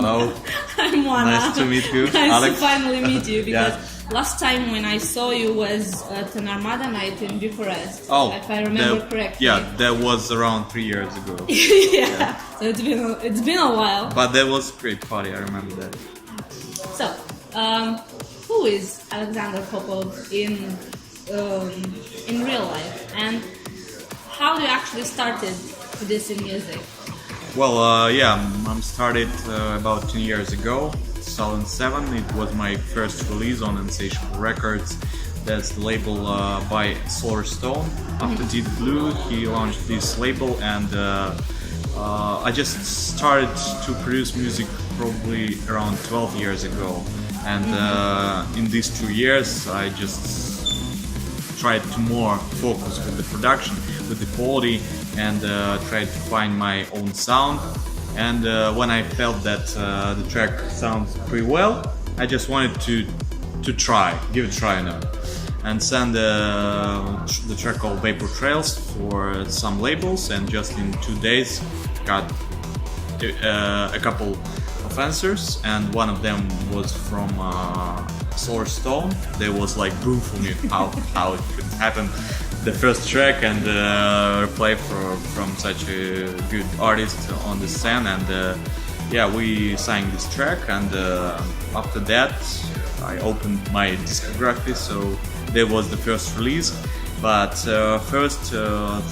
Hello. I'm Juana. Nice to meet you, Nice Alex. to finally meet you because Yeah. last time when I saw you was at an Armada night in Bucharest. Oh, if I remember correctly. Yeah, that was around 3 years ago. yeah. So it's been a while. But that was a great party, I remember that. So, who is Alexander Popov in real life, and how you actually started this in music? Well, I started about 10 years ago, 2007. It was my first release on Insatiable Records. That's the label by Solar Stone. After Deep Blue, he launched this label, and I just started to produce music probably around 12 years ago. And in these 2 years, I just tried to more focus with the production, with the quality, and tried to find my own sound. And when I felt that the track sounds pretty well, I just wanted to give it a try, and send the track called Vapor Trails for some labels, and just in 2 days got a couple of answers, and one of them was from Solar Stone. They was like boom for me, how it could happen. The first track and reply from such a good artist on the scene, and we sang this track, and after that I opened my discography, so that was the first release. But first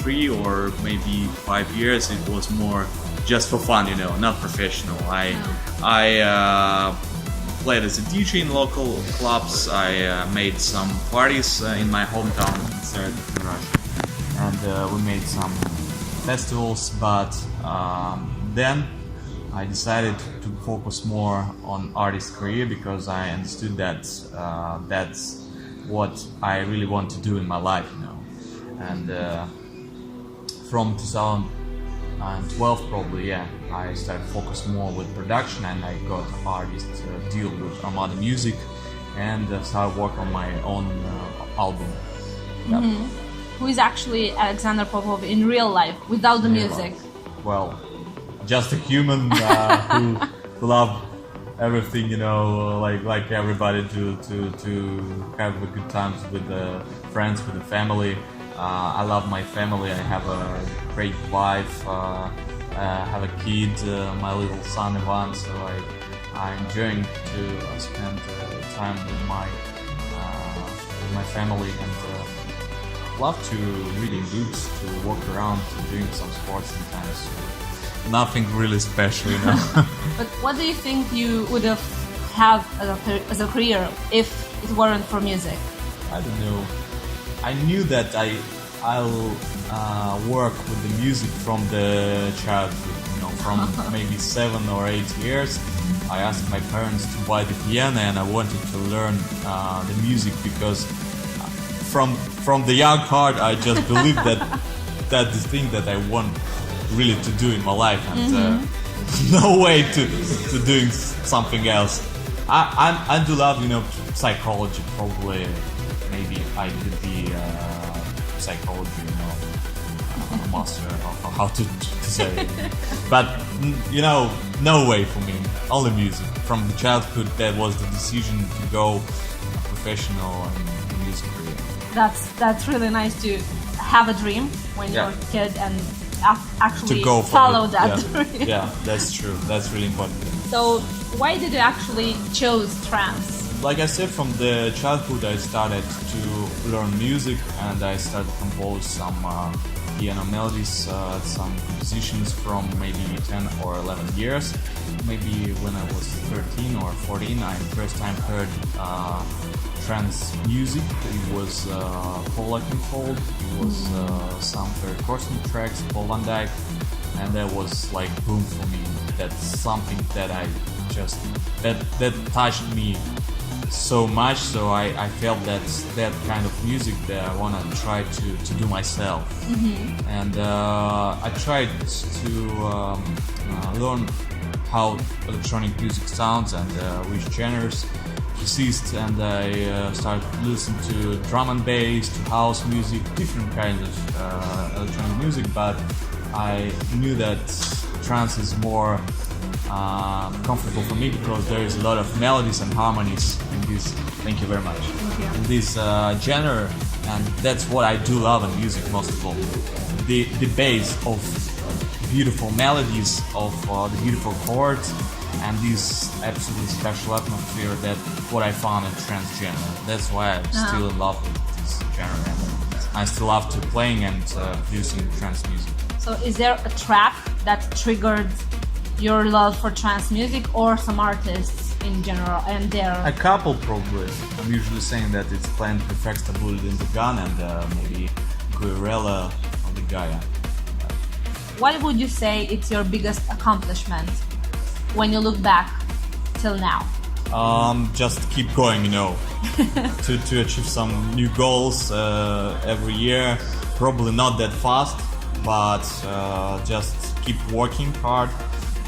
3 or maybe 5 years it was more just for fun, not professional. I played as a DJ in local clubs. I made some parties in my hometown in Russia, and we made some festivals. But then I decided to focus more on artist career, because I understood that that's what I really want to do in my life, And from 2012 probably, I started to focus more with production, and I got artist deal with Armada Music, and started work on my own album. Yep. Who is actually Alexander Popov in real life, without the music? Well, just a human who love everything, like everybody, to have a good times with the friends, with the family. I love my family. I have a great wife. I have a kid, my little son Ivan. So I'm enjoying to spend time with my family, and love to reading books, to walk around, to doing some sports sometimes. So nothing really special, But what do you think you would have as a career if it weren't for music? I don't know. I knew that I'll work with the music from the childhood, from maybe 7 or 8 years. I asked my parents to buy the piano, and I wanted to learn the music, because from the young heart I just believed that's the thing that I want really to do in my life, and no way to doing something else. I do love, psychology. Probably, maybe I could be psychology, master, how to say it. But no way for me. Only music. From the childhood, that was the decision to go professional in music career. That's really nice to have a dream when you're a kid, and actually to go follow that yeah. dream. Yeah, that's true. That's really important. So why did you actually choose trance? Like I said, from the childhood I started to learn music, and I started to compose some piano melodies, some compositions from maybe 10 or 11 years. Maybe when I was 13 or 14, I first time heard trance music. It was Pola controlled, it was some percussion tracks, Paul Van Dyke, and that was like boom for me. That's something that I just that touched me so much, so I felt that's that kind of music that I want to try to do myself. And I tried to learn how electronic music sounds and which genres exist, and I started to listen to drum and bass, to house music, different kinds of electronic music, but I knew that trance is more comfortable for me because there is a lot of melodies and harmonies in this. Thank you very much. In this genre, and that's what I do love in music most of all. The base of beautiful melodies, of the beautiful chords, and this absolutely special atmosphere. That what I found in trance genre. That's why I'm still in love with this genre. I still love to playing and producing trance music. So is there a track that triggered your love for trance music, or some artists in general and their... A couple probably. I'm usually saying that it's Plant Perfecta Bullet in the Gun and maybe Guerrilla of the Gaia. What would you say it's your biggest accomplishment when you look back till now? Just keep going, you know, to achieve some new goals every year. Probably not that fast, but just keep working hard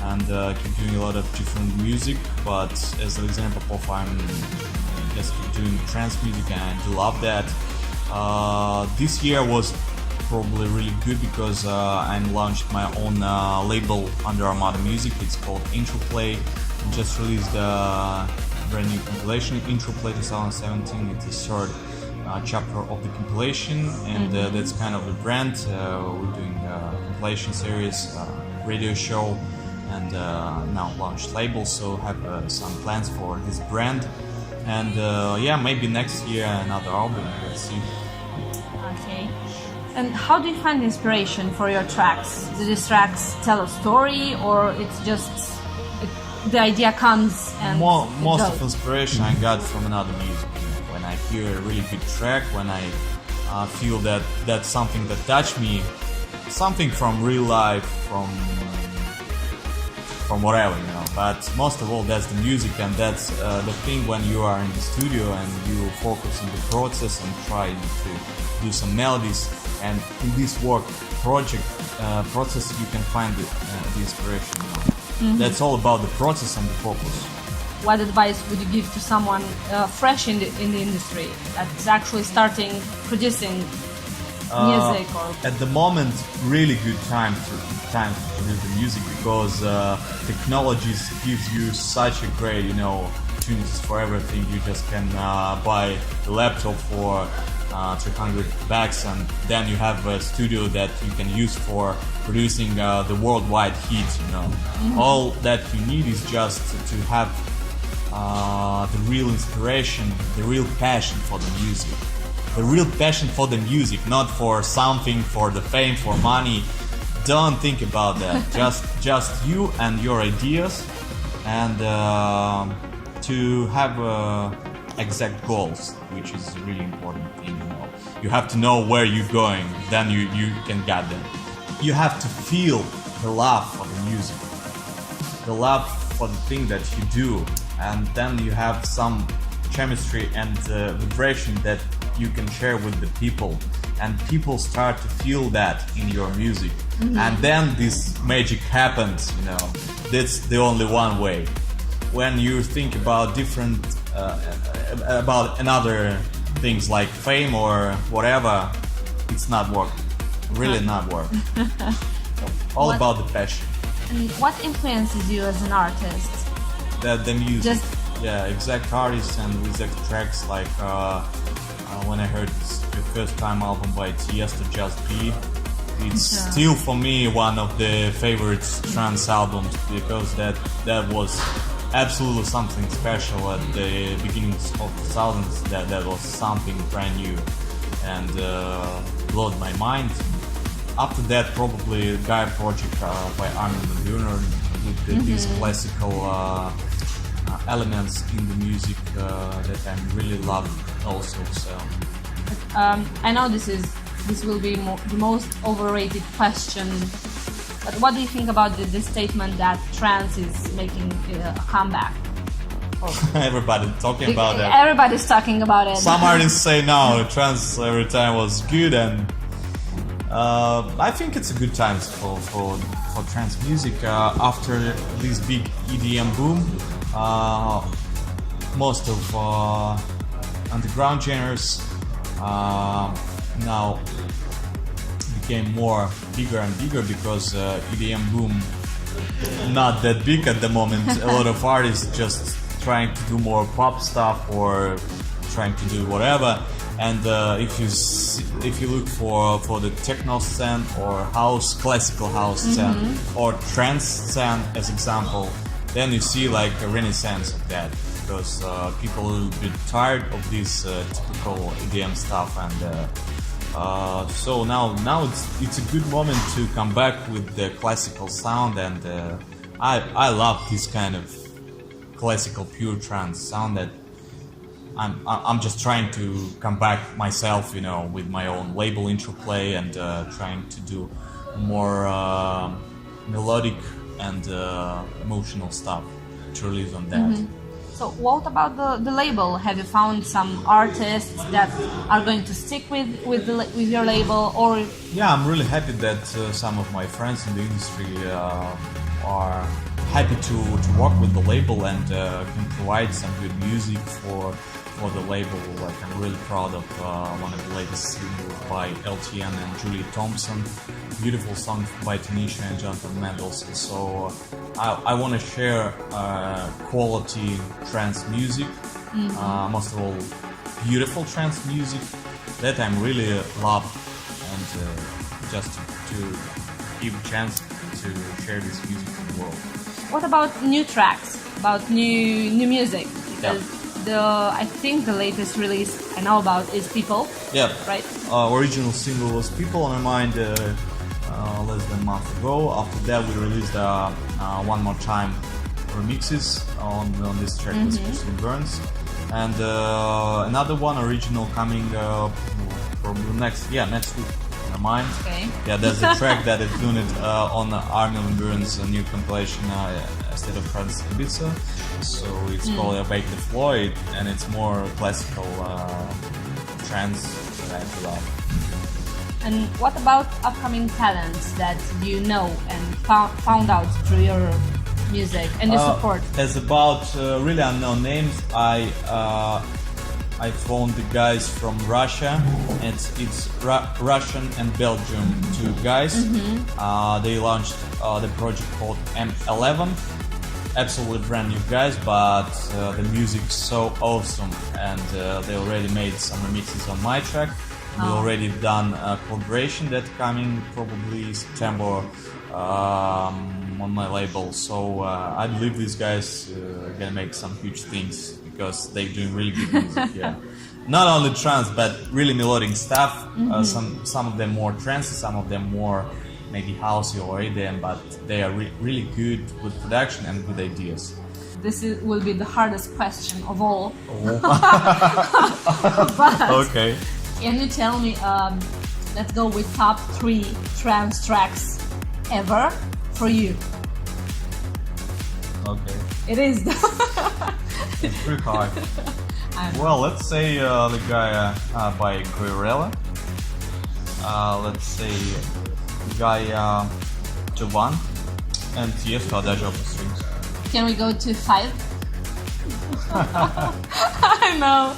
and keep doing a lot of different music. But as Alexander Popov, I'm just keep doing trance music and I do love that. This year was probably really good because I launched my own label under Armada Music. It's called Interplay. We just released a brand new compilation, Interplay 2017. It's the third chapter of the compilation, and that's kind of the brand. We're doing a compilation series, radio show, and now launched label, so have some plans for this brand. And yeah, maybe next year another album, let's see. Okay. And how do you find inspiration for your tracks? Do these tracks tell a story, or it's just the idea comes and most of inspiration I got from another music. When I hear a really good track, when I feel that that's something that touched me, something from real life, from whatever, you know. But most of all, that's the music, and that's the thing when you are in the studio and you focus on the process and try to do some melodies. And in this work process, you can find the inspiration. You know? That's all about the process and the focus. What advice would you give to someone fresh in the industry that's actually starting producing music? Or at the moment, really good time to produce the music because technologies gives you such a great, you know, opportunities for everything. You just can buy a laptop for $300 and then you have a studio that you can use for producing the worldwide hits, you know. All that you need is just to have the real inspiration, the real passion for the music. The real passion for the music, not for something, for the fame, for money. Don't think about that. just you and your ideas, and to have exact goals, which is a really important thing, you know. You have to know where you're going, then you can get there. You have to feel the love for the music, the love for the thing that you do, and then you have some chemistry and vibration that you can share with the people, and people start to feel that in your music, and then this magic happens, you know. That's the only one way. When you think about different about another things like fame or whatever, it's not working. Really not working. All about the passion. And what influences you as an artist? The music. Exact artists and exact tracks. Like when I heard the first time album by Tiesto, Just Be, it's still for me one of the favorite trance albums because that was absolutely something special at the beginnings of the 2000s. That was something brand new and blew my mind. After that, probably Gaia Project by Armin van Buuren with these classical elements in the music that I really love also. So I know this will be the most overrated question. But what do you think about the statement that trance is making a comeback? Everybody's talking about it. Everybody's talking about it. Some artists say no, trance every time was good, and I think it's a good time for trance music. After this big EDM boom, most of underground genres now became bigger and bigger because EDM boom not that big at the moment. A lot of artists just trying to do more pop stuff or trying to do whatever. And if you look for the techno scene or classical house scene or trance scene as example, then you see like a renaissance of that, because people are a little bit tired of this typical EDM stuff, and so now it's a good moment to come back with the classical sound, and I love this kind of classical pure trance sound that I'm just trying to come back myself, with my own label Interplay, and trying to do more melodic and emotional stuff to release on that. So what about the label? Have you found some artists that are going to stick with your label, or? Yeah, I'm really happy that some of my friends in the industry are happy to work with the label and can provide some good music for the label. Like, I'm really proud of one of the latest singles by LTN and Julie Thompson. Beautiful song by Tanisha and Jonathan Mendelssohn. So I want to share quality trance music, most of all beautiful trance music that I really love, and just to give a chance to share this music to the world. What about new tracks? About new music? Because I think the latest release I know about is People. Yeah. Right. Original single was People on My Mind less than a month ago. After that, we released One More Time remixes on this track with Christian Burns, and another one original coming probably next week. Mine. Okay. Yeah, there's a track that is doing it on Armin van Buuren's new compilation, State of Trance Ibiza. So it's called Bake the Floyd, and it's more classical trance that I love. And what about upcoming talents that you know and found out through your music and your support? As about really unknown names, I found the guys from Russia. It's Russian and Belgium, two guys. They launched the project called M11. Absolutely brand new guys, but the music's so awesome, and they already made some remixes on my track. We already done a collaboration that's coming probably September on my label. So I believe these guys are gonna make some huge things, because they're doing really good music. Yeah, not only trance but really melodic stuff. Some of them more trance, some of them more maybe housey or EDM, but they are really good with production and good ideas. This will be the hardest question of all. Okay. Can you tell me? Let's go with top 3 trance tracks ever for you. Okay. It is. It's pretty hard. Well, let's say the guy by Guerrilla. Let's say Gaia Jovan, and Tiesto Adagio for strings. Can we go to 5? I know.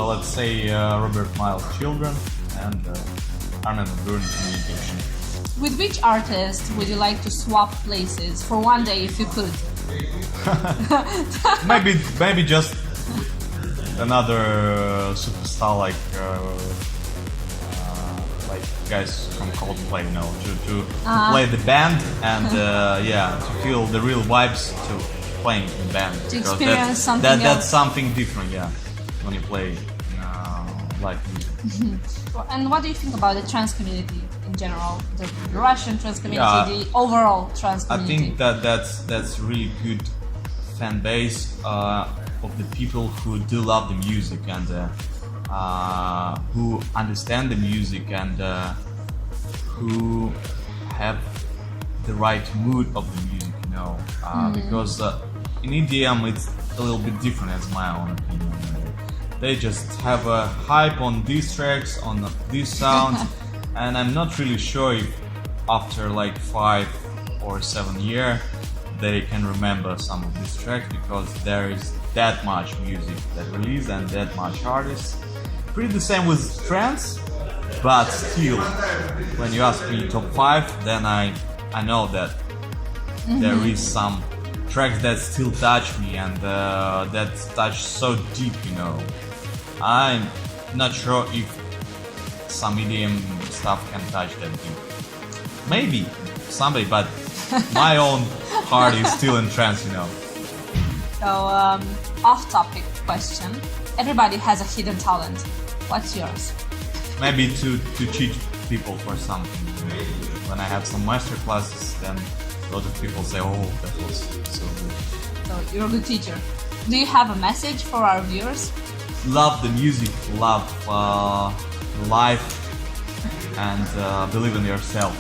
Let's say Robert Miles Children and Armin van Buuren Communication. With which artist would you like to swap places for one day if you could? maybe just another superstar like guys from Coldplay, to play the band and to feel the real vibes to playing in band. To experience something else. That's something different, when you play live music. And what do you think about the trance community in general? The Russian trance community, the overall trance community? I think that's really good fan base of the people who do love the music and who understand the music and who have the right mood of the music, because in EDM it's a little bit different, as my own opinion. They just have a hype on these tracks, on these sounds, and I'm not really sure if after like 5 or 7 years they can remember some of these tracks, because there is that much music that released and that much artists. Pretty the same with trance, but still, when you ask me top 5, then I know that There is some tracks that still touch me and that touch so deep, you know. I'm not sure if some EDM stuff can touch that deep. Maybe someday, but my own heart is still in trance, you know. So, off-topic question. Everybody has a hidden talent. What's yours? Maybe to teach people for something. When I have some master classes, then a lot of people say, "Oh, that was so good." So, you're a good teacher. Do you have a message for our viewers? Love the music, love life, and believe in yourself.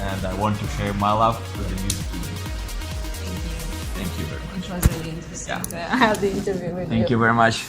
And I want to share my love with the music with you. Thank you. Thank you very much. It was really interesting to have the interview with you. Thank you very much.